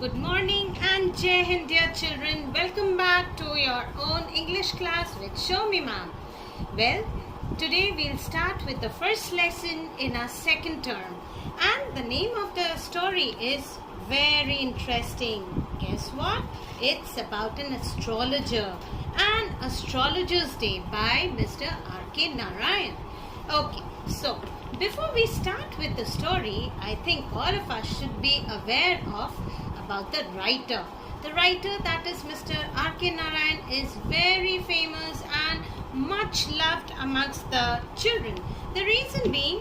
Good morning and Jai Hind, dear children. Welcome back to your own English class with Show Me Ma'am. Well, today we'll start with the first lesson in our second term. And the name of the story is very interesting. Guess what? It's about an astrologer. An Astrologer's Day by Mr. R.K. Narayan. Okay, so before we start with the story, I think all of us should be aware of about the writer. The writer, that is Mr. R.K. Narayan, is very famous and much loved amongst the children. The reason being,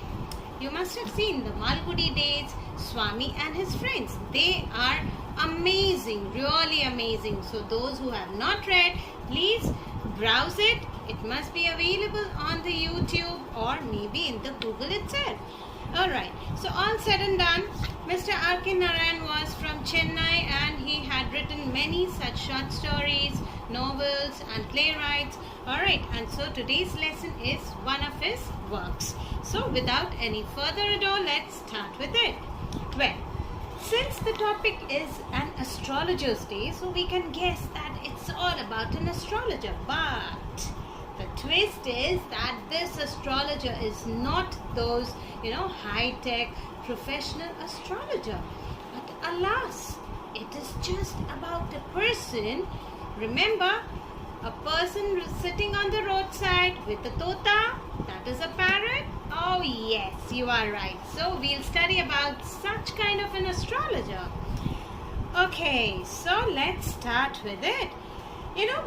you must have seen the Malgudi Days, Swami and his friends. They are amazing, really amazing. So those who have not read, please browse it. It must be available on the YouTube or maybe in the Google itself. Alright, so all said and done, Mr. R.K. Narayan was from Chennai and he had written many such short stories, novels and playwrights. Alright, and so today's lesson is one of his works. So without any further ado, let's start with it. Well, since the topic is an astrologer's day, so we can guess that it's all about an astrologer. But the twist is that this astrologer is not those, high-tech professional astrologer. But alas, it is just about a person. Remember, a person sitting on the roadside with a tota, that is a parrot. Oh yes, you are right. So we'll study about such kind of an astrologer. Okay, so let's start with it.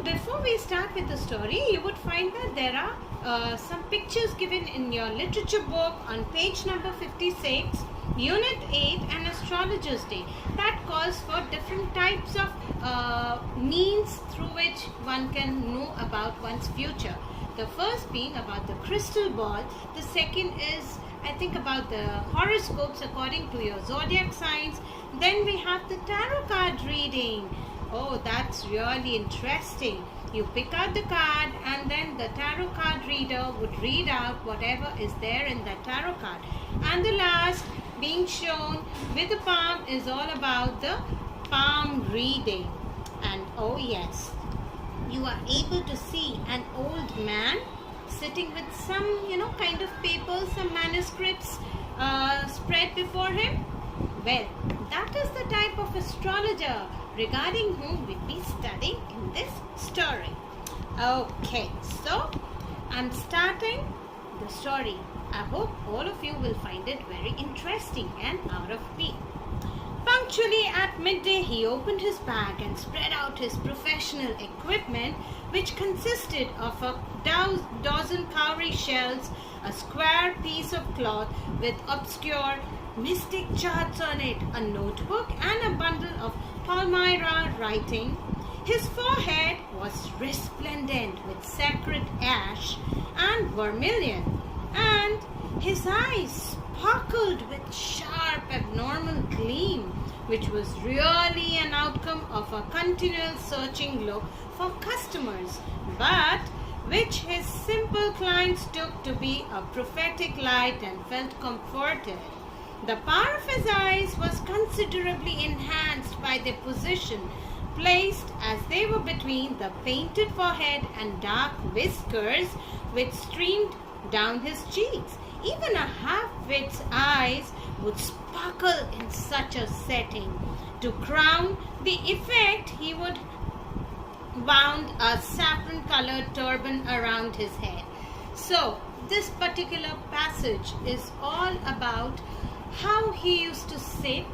Before we start with the story, you would find that there are some pictures given in your literature book on page number 56, Unit 8, An Astrologer's Day. That calls for different types of means through which one can know about one's future. The first being about the crystal ball. The second is, I think, about the horoscopes according to your zodiac signs. Then we have the tarot card reading. Oh, that's really interesting. You pick out the card and then the tarot card reader would read out whatever is there in that tarot card. And the last being shown with the palm is all about the palm reading. And oh yes, you are able to see an old man sitting with some, kind of papers, some manuscripts spread before him. Well, that is the type of astrologer regarding whom we'll be studying in this story. Okay, so I'm starting the story. I hope all of you will find it very interesting and out of beat. Punctually at midday, he opened his bag and spread out his professional equipment, which consisted of a dozen cowrie shells, a square piece of cloth with obscure mystic charts on it, a notebook and a bundle of Palmyra writing. His forehead was resplendent with sacred ash and vermilion, and his eyes sparkled with sharp abnormal gleam, which was really an outcome of a continual searching look for customers, but which his simple clients took to be a prophetic light and felt comforted. The power of his eyes was considerably enhanced by their position, placed as they were between the painted forehead and dark whiskers which streamed down his cheeks. Even a half-wit's eyes would sparkle in such a setting. To crown the effect, he would wound a saffron-colored turban around his head. So, this particular passage is all about how he used to sit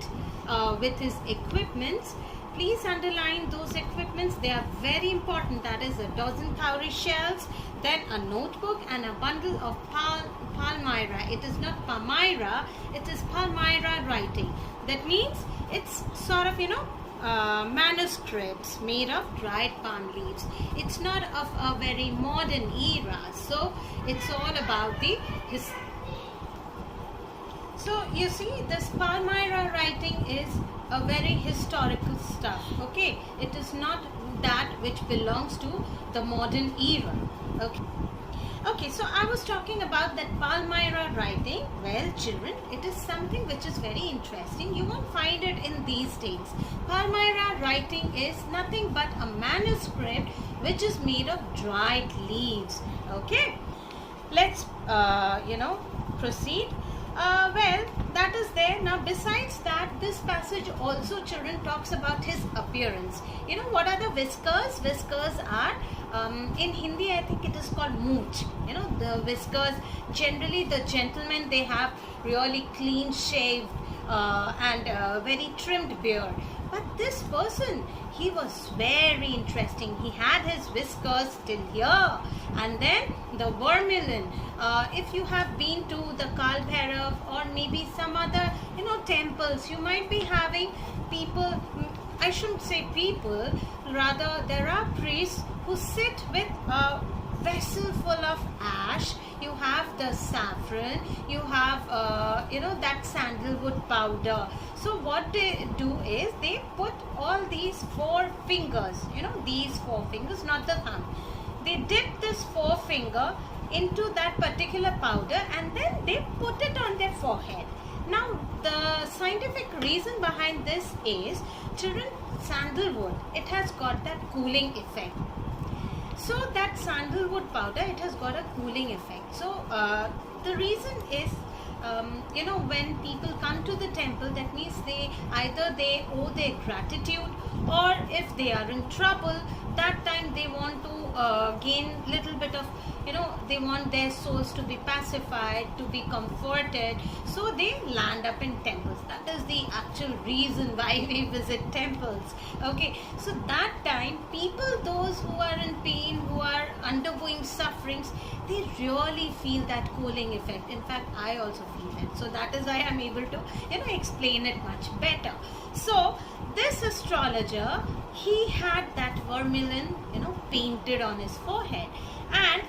with his equipments. Please underline those equipments. They are very important. That is a dozen cowrie shells, then a notebook and a bundle of Palmyra. It is not Palmyra, it is Palmyra writing. That means it's sort of, manuscripts made of dried palm leaves. It's not of a very modern era. So it's all about So you see, this Palmyra writing is a very historical stuff. Okay, it is not that which belongs to the modern era. Okay, Okay, so I was talking about that Palmyra writing. Well, children, it is something which is very interesting. You won't find it in these days. Palmyra writing is nothing but a manuscript which is made of dried leaves. Okay, let's proceed. Well, that is there. Now, besides that, this passage also, children, talks about his appearance. You know what are the whiskers? Whiskers are, in Hindi, I think it is called mooch. You know, the whiskers, generally the gentlemen, they have really clean shaved and very trimmed beard. But this person, he was very interesting. He had his whiskers till here. And then the vermilion. If you have been to the Kal Bhairav or maybe some other, temples, you might be having people, I shouldn't say people, rather there are priests who sit with a vessel full of ash. You have the saffron, you have that sandalwood powder. So what they do is they put all these four fingers, these four fingers, not the thumb. They dip this forefinger into that particular powder and then they put it on their forehead. Now the scientific reason behind this is, children, sandalwood, it has got that cooling effect. So that sandalwood powder, it has got a cooling effect. So the reason is, when people come to the temple, that means they owe their gratitude, or if they are in trouble, that time they want to gain little bit of, they want their souls to be pacified, to be comforted. So they land up in temples. That is the actual reason why we visit temples. Okay, so that time people, those who are in pain, who are undergoing sufferings, they really feel that cooling effect. In fact, I also feel it. So that is why I'm able to, explain it much better. So this astrologer, he had that vermilion, painted on his forehead. And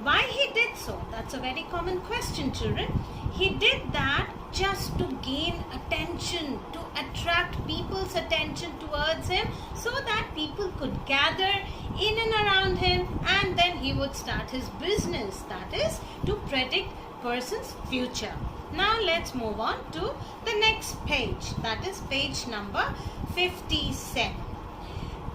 why he did so? That's a very common question, children. He did that just to gain attention, to attract people's attention towards him, so that people could gather in and around him, and then he would start his business, that is to predict person's future. Now let's move on to the next page, that is page number 57.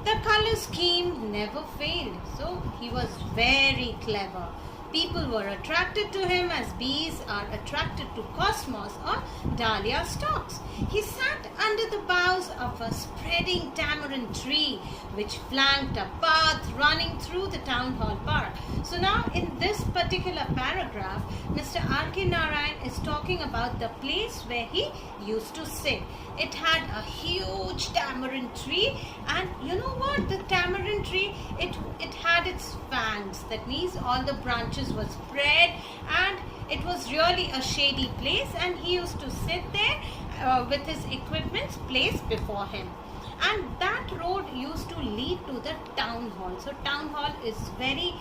The color scheme never failed, so he was very clever. People were attracted to him as bees are attracted to cosmos or dahlia stalks. He sat under the boughs of a spreading tamarind tree which flanked a path running through the town hall park. So now in this particular paragraph, Mr. R.K. Narayan is talking about the place where he used to sit. It had a huge tamarind tree, and you know what? The tamarind tree, it had its fangs. That means all the branches were spread, and it was really a shady place, and he used to sit there with his equipments placed before him. And that road used to lead to the town hall. So town hall is very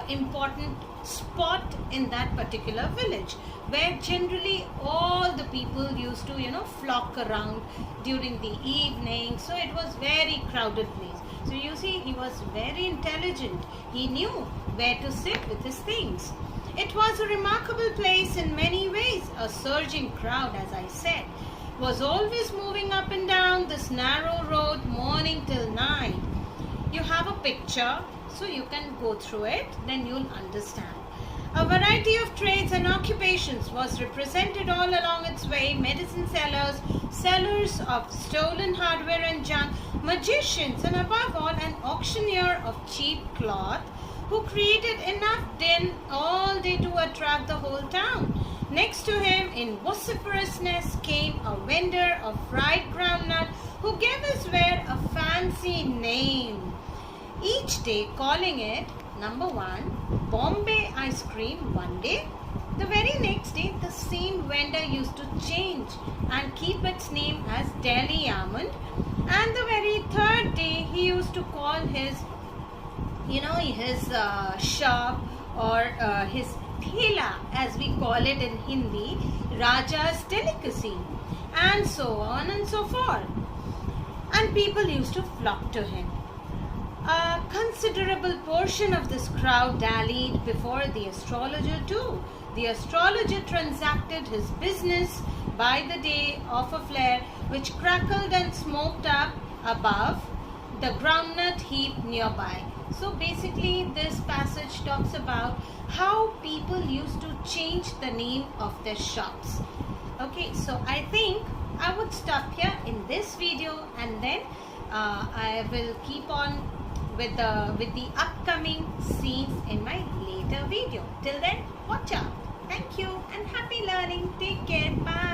important spot in that particular village, where generally all the people used to flock around during the evening. So it was very crowded place. So you see, he was very intelligent. He knew where to sit with his things. It was a remarkable place in many ways. A surging crowd, as I said, was always moving up and down this narrow road morning till night. You have a picture, so you can go through it, then you'll understand. A variety of trades and occupations was represented all along its way: medicine sellers, sellers of stolen hardware and junk, magicians, and above all an auctioneer of cheap cloth, who created enough din all day to attract the whole town. Next to him in vociferousness came a vendor of fried groundnut, who gave his ware a fancy name, each day calling it number 1 Bombay ice cream one day. The very next day the same vendor used to change and keep its name as Delhi almond, and the very third day he used to call his shop or his thela, as we call it in Hindi, Raja's delicacy, and so on and so forth. And people used to flock to him. A considerable portion of this crowd dallied before the astrologer too. The astrologer transacted his business by the day of a flare which crackled and smoked up above the groundnut heap nearby. So basically this passage talks about how people used to change the name of their shops. Okay, so I think I would stop here in this video, and then I will keep on with the upcoming scenes in my later video. Till then, watch out. Thank you and happy learning. Take care. Bye.